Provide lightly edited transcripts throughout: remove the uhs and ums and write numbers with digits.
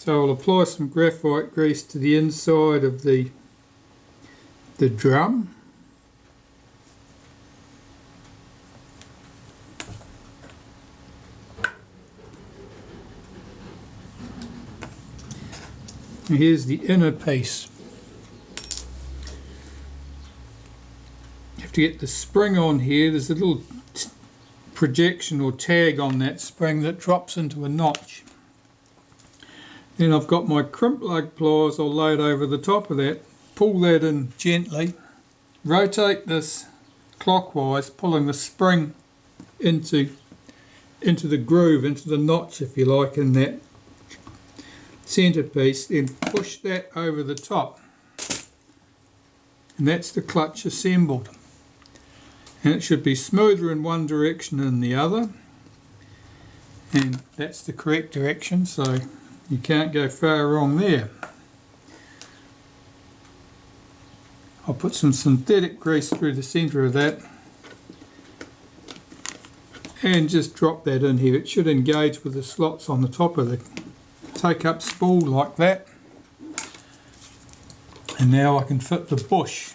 So I'll apply some graphite grease to the inside of the drum. And here's the inner piece. You have to get the spring on here. There's a little projection or tag on that spring that drops into a notch. Then I've got my crimp lug pliers I'll load over the top of that, pull that in gently, rotate this clockwise, pulling the spring into the groove, into the notch if you like, in that centerpiece, then push that over the top. And that's the clutch assembled. And it should be smoother in one direction than the other. And that's the correct direction, so you can't go far wrong there. I'll put some synthetic grease through the centre of that and just drop that in here. It should engage with the slots on the top of the take-up spool like that. And now I can fit the bush,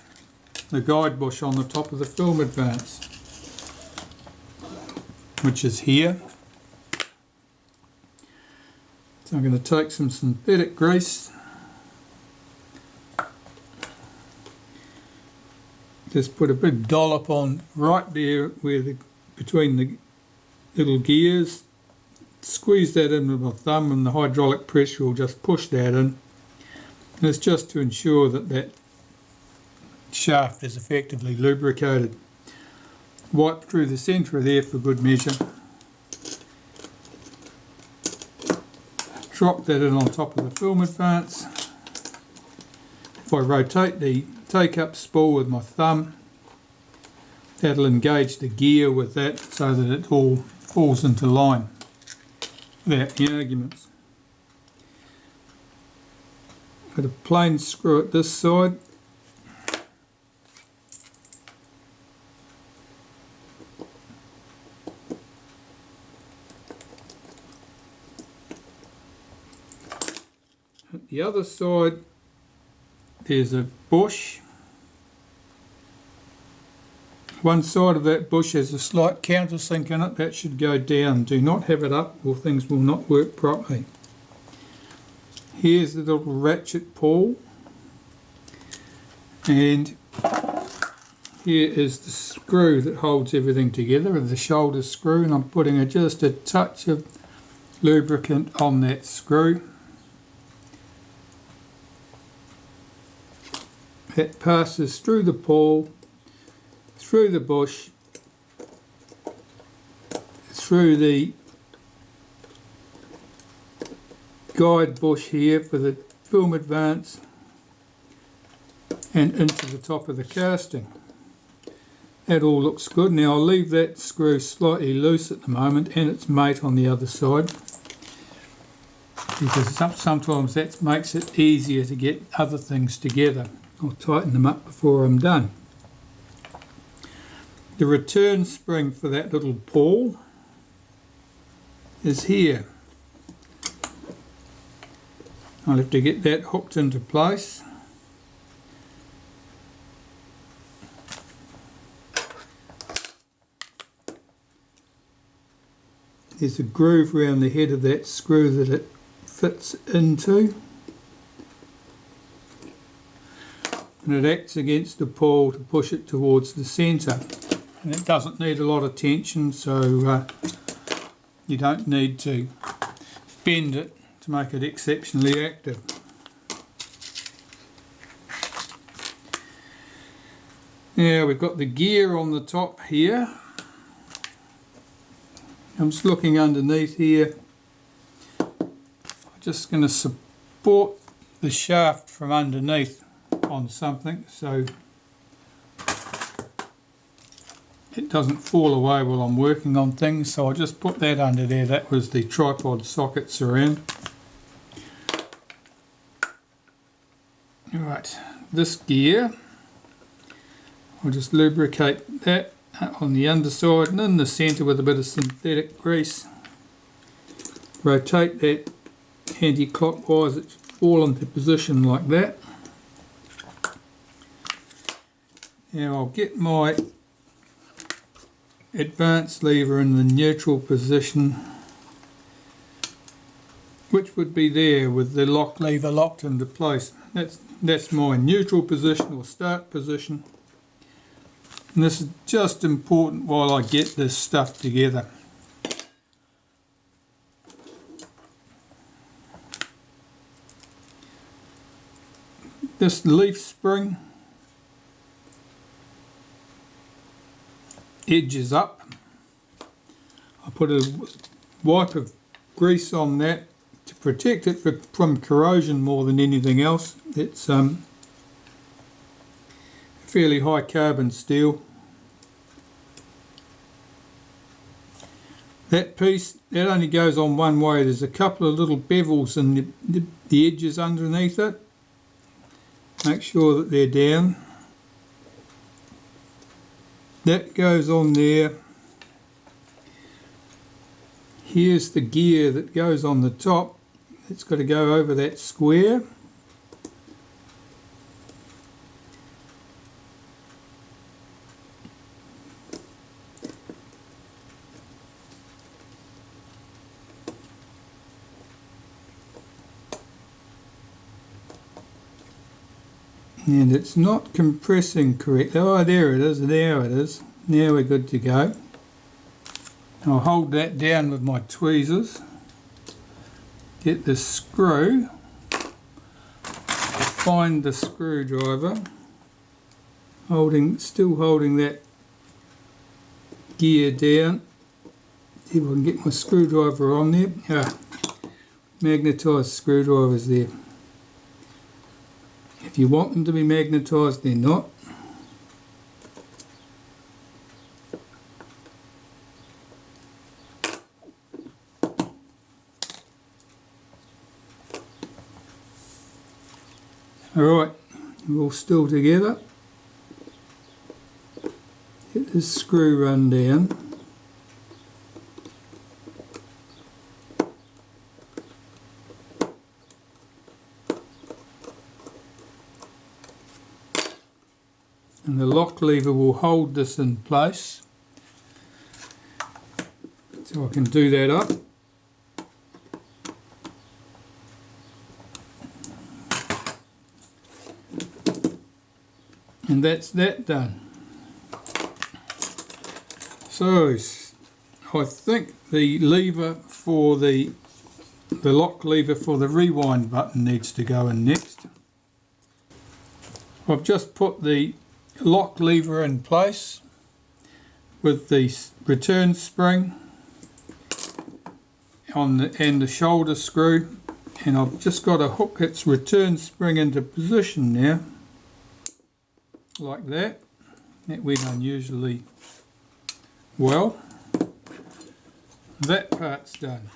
the guide bush, on the top of the film advance, which is here. So I'm going to take some synthetic grease, just put a big dollop on right there where between the little gears, squeeze that in with my thumb, and the hydraulic pressure will just push that in. And it's just to ensure that that shaft is effectively lubricated. Wipe through the centre of there for good measure. Drop that in on top of the film advance. If I rotate the take-up spool with my thumb, that'll engage the gear with that so that it all falls into line without any arguments. Got a plain screw at this side. At the other side there's a bush. One side of that bush has a slight countersink in it. That should go down. Do not have it up or things will not work properly. Here's the little ratchet pawl, and here is the screw that holds everything together, the shoulder screw, and I'm putting just a touch of lubricant on that screw. That passes through the pawl, through the bush, through the guide bush here for the film advance, and into the top of the casting. That all looks good. Now I'll leave that screw slightly loose at the moment and its mate on the other side, because sometimes that makes it easier to get other things together. I'll tighten them up before I'm done. The return spring for that little pawl is here. I'll have to get that hooked into place. There's a groove around the head of that screw that it fits into, and it acts against the pawl to push it towards the centre. And it doesn't need a lot of tension, so you don't need to bend it to make it exceptionally active. Now we've got the gear on the top here. I'm just looking underneath here. I'm just going to support the shaft from underneath on something so it doesn't fall away while I'm working on things. So I'll just put that under there. That was the tripod socket surround. Right, this gear, I'll just lubricate that on the underside and in the centre with a bit of synthetic grease. Rotate that anti-clockwise, it should fall into position like that. Now I'll get my advanced lever in the neutral position, which would be there with the lock lever locked into place. That's my neutral position or start position. And this is just important while I get this stuff together. This leaf spring edges up. I put a wipe of grease on that to protect it from corrosion more than anything else. It's fairly high carbon steel. That piece, that only goes on one way. There's a couple of little bevels in the edges underneath it. Make sure that they're down. That goes on there. Here's the gear that goes on the top. It's got to go over that square. And it's not compressing correct. Oh, there it is, there it is. Now we're good to go. I'll hold that down with my tweezers. Get the screw. Find the screwdriver. Still holding that gear down. See if I can get my screwdriver on there. Magnetised screwdrivers there. If you want them to be magnetised, they're not. Alright, we're all still together. Get this screw run down. And the lock lever will hold this in place. So I can do that up. And that's that done. So I think the lever for the lock lever for the rewind button needs to go in next. I've just put the lock lever in place with the return spring and the shoulder screw, and I've just got to hook its return spring into position now, like that. That went unusually well. That part's done.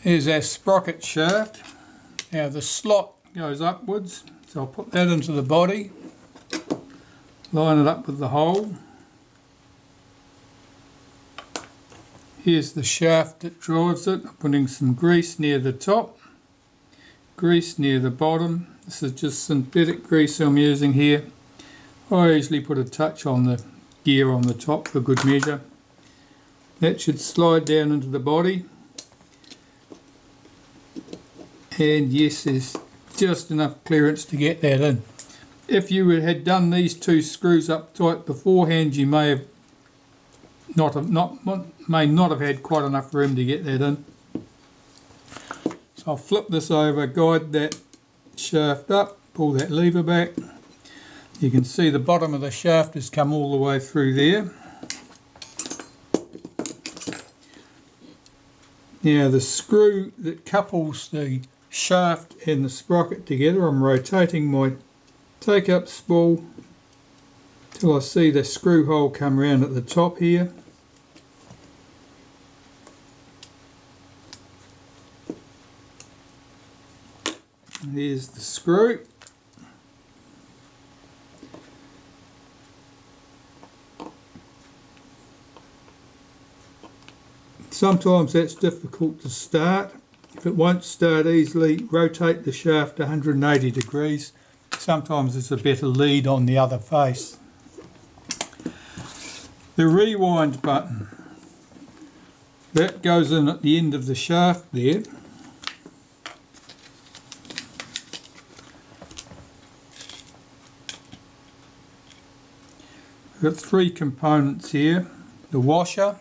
Here's our sprocket shaft. Now the slot goes upwards, so I'll put that into the body, line it up with the hole. Here's the shaft that drives it. I'm putting some grease near the top, grease near the bottom. This is just synthetic grease I'm using here. I usually put a touch on the gear on the top for good measure. That should slide down into the body. And yes, there's just enough clearance to get that in. If you had done these two screws up tight beforehand, you may not have had quite enough room to get that in. So I'll flip this over, guide that shaft up, pull that lever back. You can see the bottom of the shaft has come all the way through there. Now the screw that couples the shaft and the sprocket together, I'm rotating my take-up spool till I see the screw hole come around at the top here. And here's the screw. Sometimes that's difficult to start. If it won't start easily, rotate the shaft 180 degrees. Sometimes there's a better lead on the other face. The rewind button, that goes in at the end of the shaft there. We've got three components here: the washer,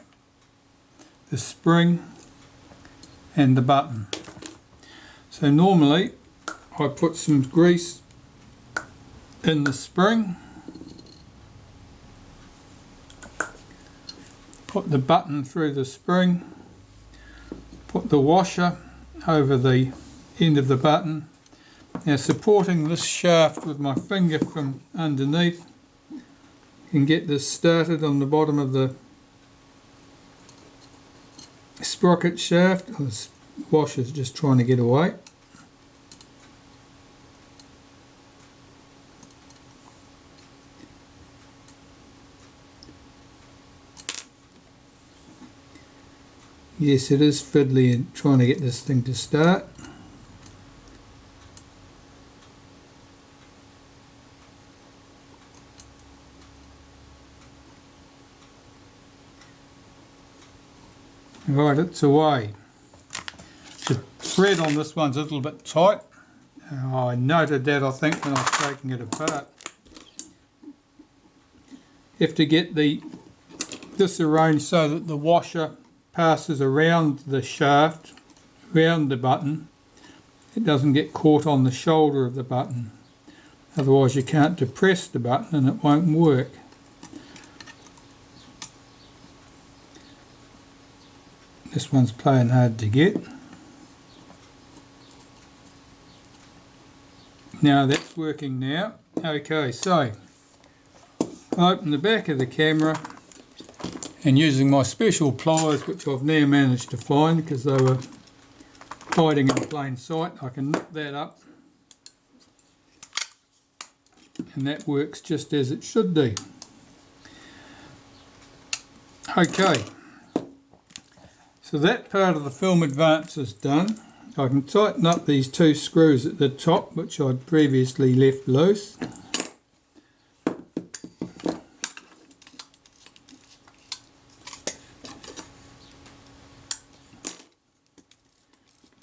the spring and the button. So normally I put some grease in the spring, put the button through the spring, put the washer over the end of the button. Now, supporting this shaft with my finger from underneath, you can get this started on the bottom of the sprocket shaft. This washer's just trying to get away. Yes, it is fiddly in trying to get this thing to start. Right, it's away. The thread on this one's a little bit tight. I noted that, I think, when I was taking it apart. You have to get this arranged so that the washer passes around the shaft, around the button. It doesn't get caught on the shoulder of the button. Otherwise you can't depress the button and it won't work. This one's playing hard to get. Now that's working now. Okay, so I open the back of the camera, and using my special pliers, which I've now managed to find because they were hiding in plain sight, I can nip that up, and that works just as it should do. Okay, so that part of the film advance is done. I can tighten up these two screws at the top, which I'd previously left loose.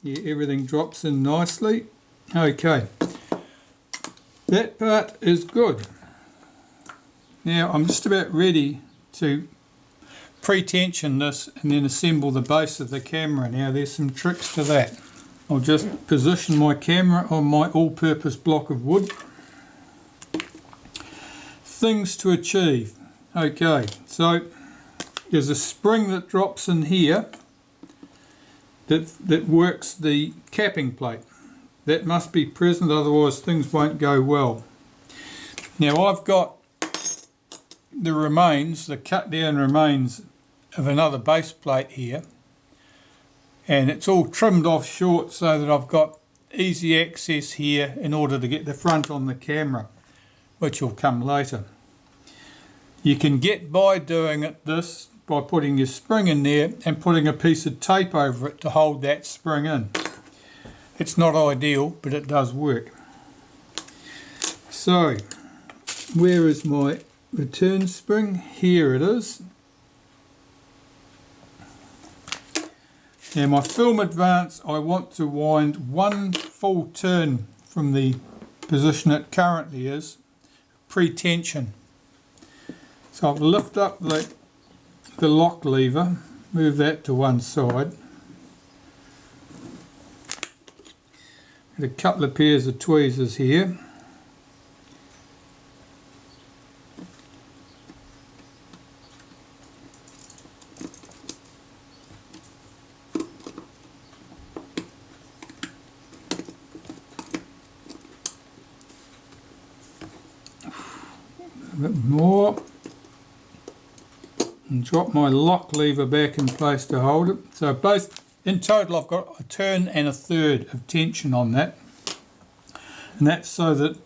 Yeah, everything drops in nicely. Okay, that part is good. Now I'm just about ready to pre-tension this and then assemble the base of the camera. Now there's some tricks to that. I'll just position my camera on my all-purpose block of wood. Things to achieve. Okay, so there's a spring that drops in here that works the capping plate. That must be present, otherwise things won't go well. Now I've got the remains, the cut down remains of another base plate here, and it's all trimmed off short so that I've got easy access here in order to get the front on the camera, which will come later. You can get by doing this by putting your spring in there and putting a piece of tape over it to hold that spring in. It's not ideal, but it does work. So, where is my return spring? Here it is. Now my film advance, I want to wind one full turn from the position it currently is, pre-tension. So I'll lift up the lock lever, move that to one side. Got a couple of pairs of tweezers here. A bit more. And drop my lock lever back in place to hold it. So both, in total I've got a turn and a third of tension on that. And that's so that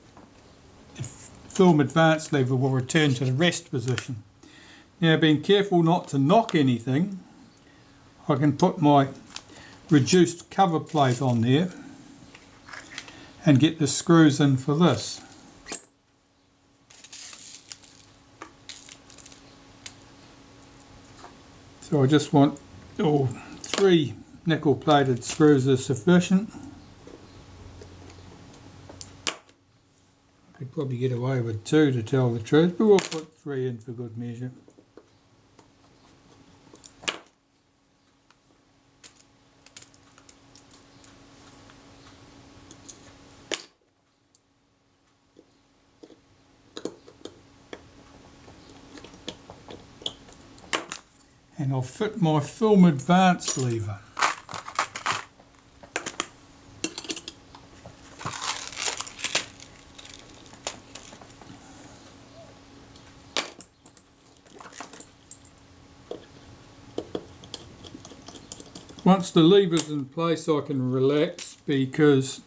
the film advance lever will return to the rest position. Now being careful not to knock anything, I can put my reduced cover plate on there and get the screws in for this. So I just want 3 nickel plated screws are sufficient. Could probably get away with 2 to tell the truth, but we'll put 3 in for good measure. And I'll fit my film advance lever. Once the lever's in place, I can relax because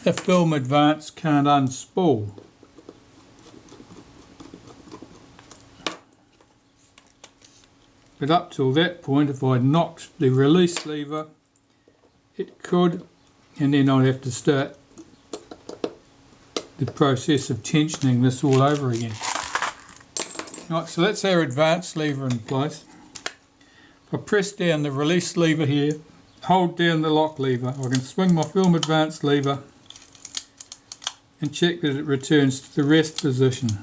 the film advance can't unspool. But up till that point, if I knocked the release lever, it could, and then I'd have to start the process of tensioning this all over again. Right, so that's our advance lever in place. If I press down the release lever here, hold down the lock lever, I can swing my film advance lever and check that it returns to the rest position.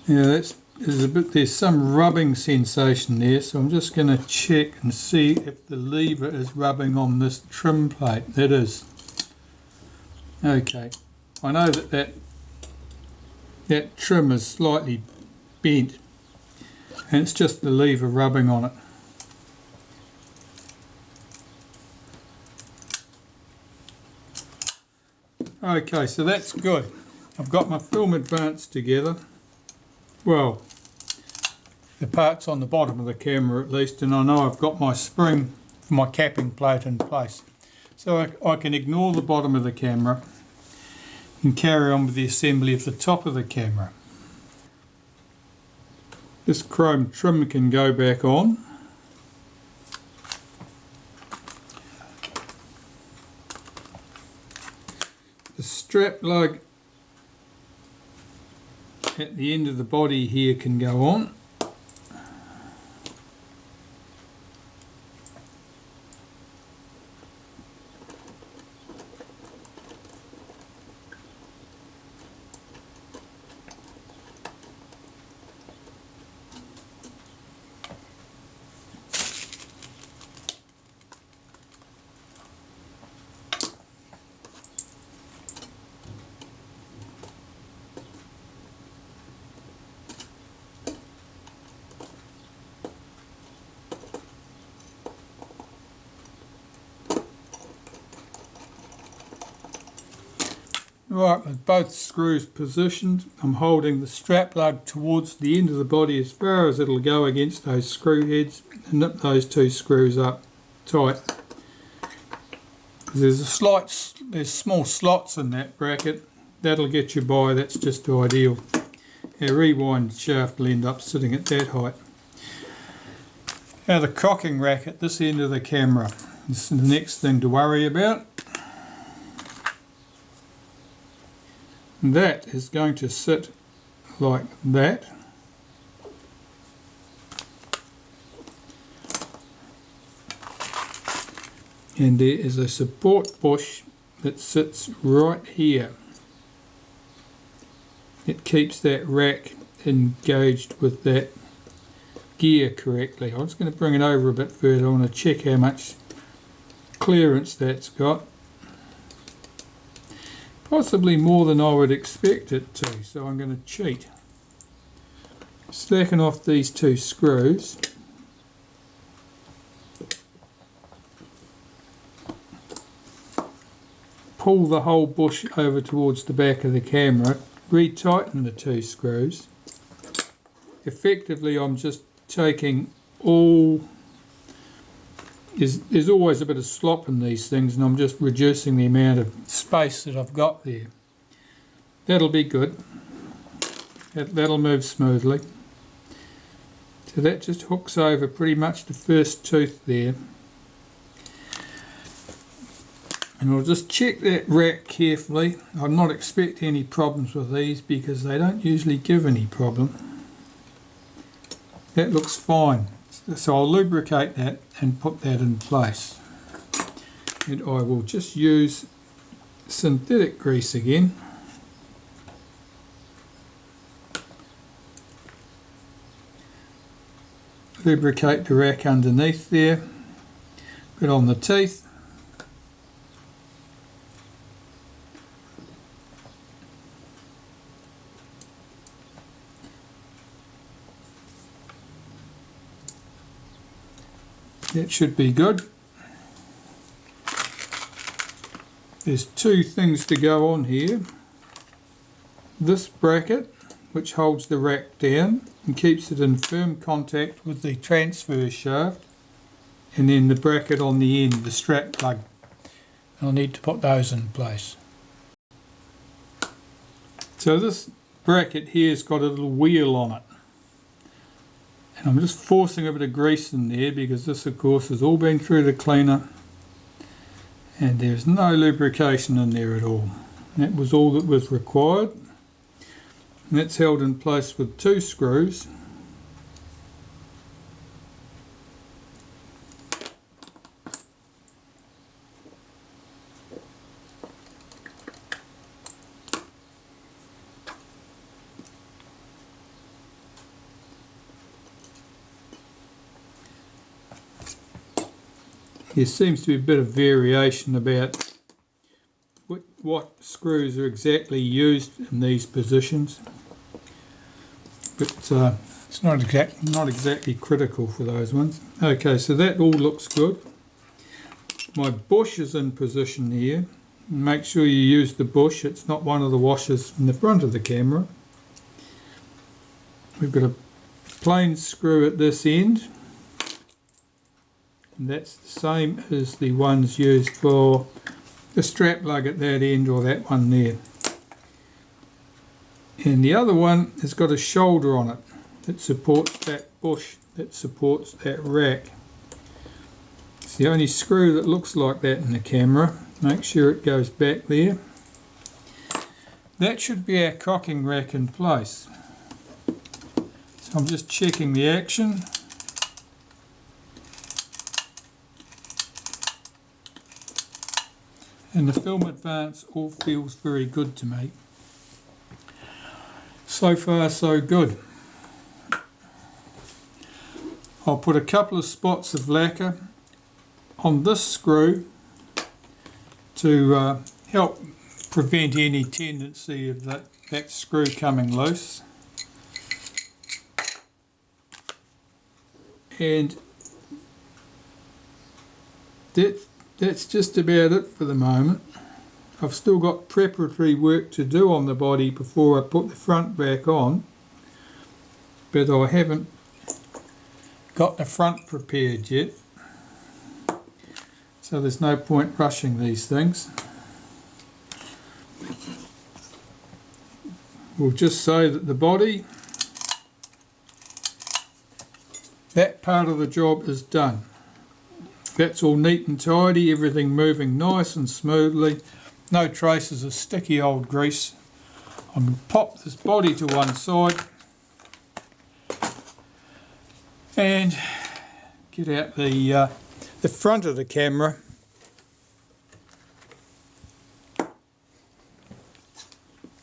Now there's some rubbing sensation there, so I'm just going to check and see if the lever is rubbing on this trim plate. That is. Okay, I know that trim is slightly bent, and it's just the lever rubbing on it. Okay, so that's good. I've got my film advance together. Well, the parts on the bottom of the camera at least, and I know I've got my spring for my capping plate in place. So I can ignore the bottom of the camera and carry on with the assembly of the top of the camera. This chrome trim can go back on. The strap lug at the end of the body here can go on. Right, with both screws positioned, I'm holding the strap lug towards the end of the body as far as it'll go against those screw heads and nip those 2 screws up tight. There's small slots in that bracket. That'll get you by, that's just ideal. Our rewind shaft will end up sitting at that height. Now the cocking rack at this end of the camera is the next thing to worry about. That is going to sit like that. And there is a support bush that sits right here. It keeps that rack engaged with that gear correctly. I'm just going to bring it over a bit further. I want to check how much clearance that's got. Possibly more than I would expect it to, so I'm going to cheat. Slacken off these 2 screws. Pull the whole bush over towards the back of the camera, retighten the 2 screws. Effectively I'm just taking all... There's always a bit of slop in these things, and I'm just reducing the amount of space that I've got there. That'll be good. That'll move smoothly. So that just hooks over pretty much the first tooth there. And I'll just check that rack carefully. I'm not expecting any problems with these because they don't usually give any problem. That looks fine. So I'll lubricate that and put that in place. And I will just use synthetic grease again. Lubricate the rack underneath there. Put on the teeth. That should be good. There's two things to go on here. This bracket, which holds the rack down and keeps it in firm contact with the transfer shaft, and then the bracket on the end, the strap plug. I'll need to put those in place. So this bracket here has got a little wheel on it. And I'm just forcing a bit of grease in there because this of course has all been through the cleaner and there's no lubrication in there at all. That was all that was required. And that's held in place with two screws. There seems to be a bit of variation about what screws are exactly used in these positions, but it's not exactly critical for those ones. Okay, so that all looks good. My bush is in position here. Make sure you use the bush, it's not one of the washers in the front of the camera. We've got a plain screw at this end. And that's the same as the ones used for the strap lug at that end, or that one there. And the other one has got a shoulder on it that supports that bush, that supports that rack. It's the only screw that looks like that in the camera. Make sure it goes back there. That should be our cocking rack in place. So I'm just checking the action. And the film advance all feels very good to me. So far so good. I'll put a couple of spots of lacquer on this screw to help prevent any tendency of that screw coming loose. And that's just about it for the moment. I've still got preparatory work to do on the body before I put the front back on, but I haven't got the front prepared yet, so there's no point rushing these things. We'll just say that the body, that part of the job is done. That's all neat and tidy, everything moving nice and smoothly, no traces of sticky old grease. I'm going to pop this body to one side and get out the front of the camera.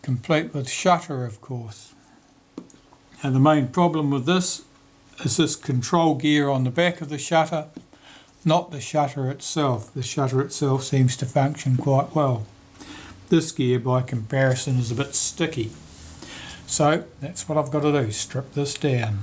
Complete with shutter, of course. And the main problem with this is this control gear on the back of the shutter, not the shutter itself. The shutter itself seems to function quite well. This gear by comparison is a bit sticky. So that's what I've got to do, strip this down.